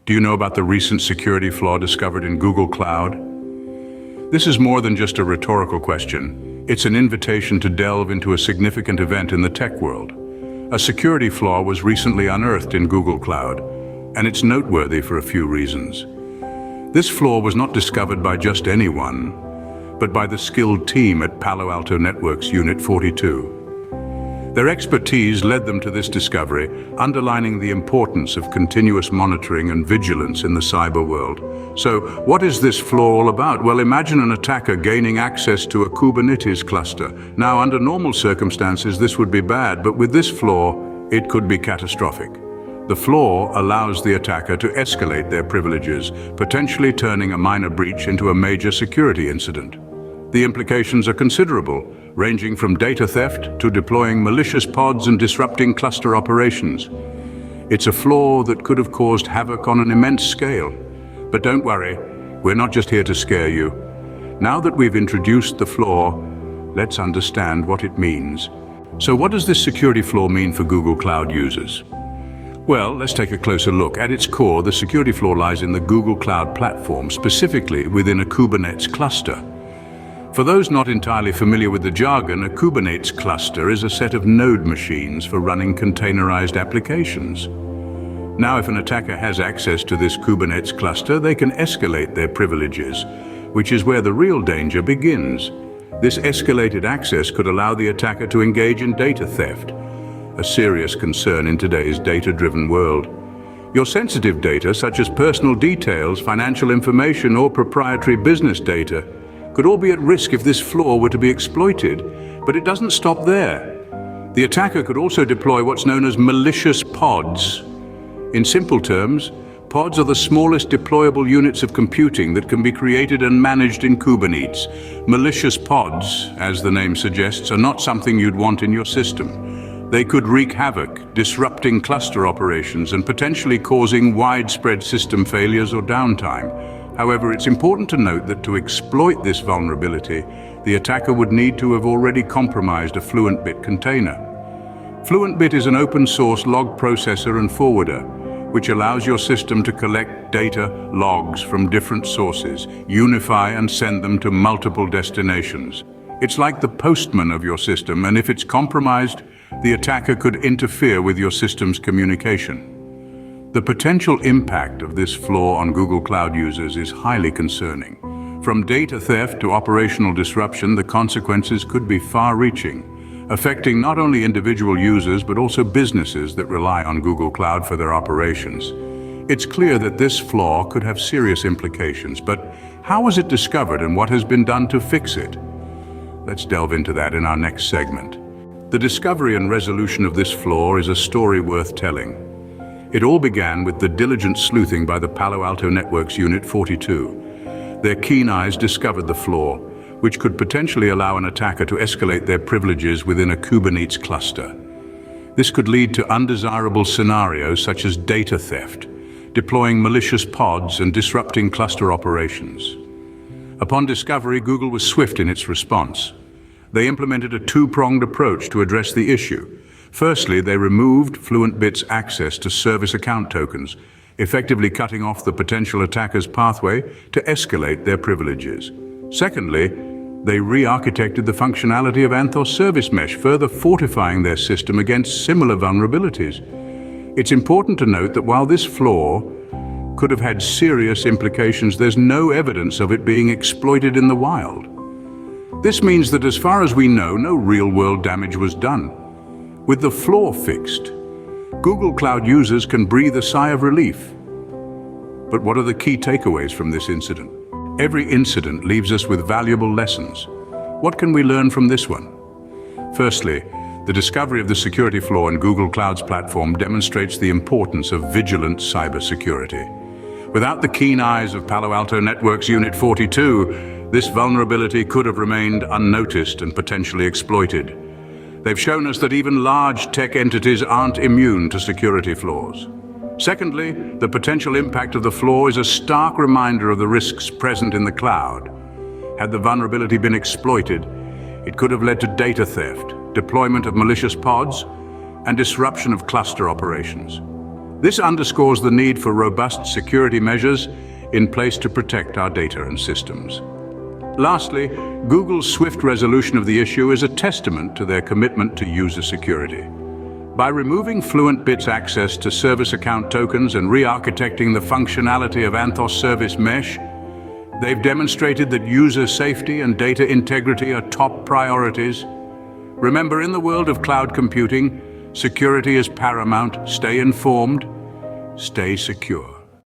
Do you know about the recent security flaw discovered in Google Cloud? This is more than just a rhetorical question. It's an invitation to delve into a significant event in the tech world. A security flaw was recently unearthed in Google Cloud, and it's noteworthy for a few reasons. This flaw was not discovered by just anyone, but by the skilled team at Palo Alto Networks Unit 42. Their expertise led them to this discovery, underlining the importance of continuous monitoring and vigilance in the cyber world. So, what is this flaw all about? Well, imagine an attacker gaining access to a Kubernetes cluster. Now, under normal circumstances, this would be bad, but with this flaw, it could be catastrophic. The flaw allows the attacker to escalate their privileges, potentially turning a minor breach into a major security incident. The implications are considerable, ranging from data theft to deploying malicious pods and disrupting cluster operations. It's a flaw that could have caused havoc on an immense scale. But don't worry, we're not just here to scare you. Now that we've introduced the flaw, let's understand what it means. So what does this security flaw mean for Google Cloud users? Well, let's take a closer look. At its core, the security flaw lies in the Google Cloud platform, specifically within a Kubernetes cluster. For those not entirely familiar with the jargon, a Kubernetes cluster is a set of node machines for running containerized applications. Now, if an attacker has access to this Kubernetes cluster, they can escalate their privileges, which is where the real danger begins. This escalated access could allow the attacker to engage in data theft, a serious concern in today's data-driven world. Your sensitive data, such as personal details, financial information, or proprietary business data, could all be at risk if this flaw were to be exploited. But it doesn't stop there. The attacker could also deploy what's known as malicious pods. In simple terms, pods are the smallest deployable units of computing that can be created and managed in Kubernetes. Malicious pods, as the name suggests, are not something you'd want in your system. They could wreak havoc, disrupting cluster operations and potentially causing widespread system failures or downtime. However, it's important to note that to exploit this vulnerability, the attacker would need to have already compromised a FluentBit container. FluentBit is an open-source log processor and forwarder, which allows your system to collect data logs from different sources, unify and send them to multiple destinations. It's like the postman of your system, and if it's compromised, the attacker could interfere with your system's communication. The potential impact of this flaw on Google Cloud users is highly concerning. From data theft to operational disruption, the consequences could be far-reaching, affecting not only individual users but also businesses that rely on Google Cloud for their operations. It's clear that this flaw could have serious implications, but how was it discovered and what has been done to fix it? Let's delve into that in our next segment. The discovery and resolution of this flaw is a story worth telling. It all began with the diligent sleuthing by the Palo Alto Networks Unit 42. Their keen eyes discovered the flaw, which could potentially allow an attacker to escalate their privileges within a Kubernetes cluster. This could lead to undesirable scenarios such as data theft, deploying malicious pods and disrupting cluster operations. Upon discovery, Google was swift in its response. They implemented a two-pronged approach to address the issue. Firstly, they removed FluentBit's access to service account tokens, effectively cutting off the potential attacker's pathway to escalate their privileges. Secondly, they re-architected the functionality of Anthos Service Mesh, further fortifying their system against similar vulnerabilities. It's important to note that while this flaw could have had serious implications, there's no evidence of it being exploited in the wild. This means that as far as we know, no real-world damage was done. With the flaw fixed, Google Cloud users can breathe a sigh of relief. But what are the key takeaways from this incident? Every incident leaves us with valuable lessons. What can we learn from this one? Firstly, the discovery of the security flaw in Google Cloud's platform demonstrates the importance of vigilant cybersecurity. Without the keen eyes of Palo Alto Networks Unit 42, this vulnerability could have remained unnoticed and potentially exploited. They've shown us that even large tech entities aren't immune to security flaws. Secondly, the potential impact of the flaw is a stark reminder of the risks present in the cloud. Had the vulnerability been exploited, it could have led to data theft, deployment of malicious pods, and disruption of cluster operations. This underscores the need for robust security measures in place to protect our data and systems. Lastly, Google's swift resolution of the issue is a testament to their commitment to user security. By removing FluentBit's access to service account tokens and re-architecting the functionality of Anthos Service Mesh, they've demonstrated that user safety and data integrity are top priorities. Remember, in the world of cloud computing, security is paramount. Stay informed, stay secure.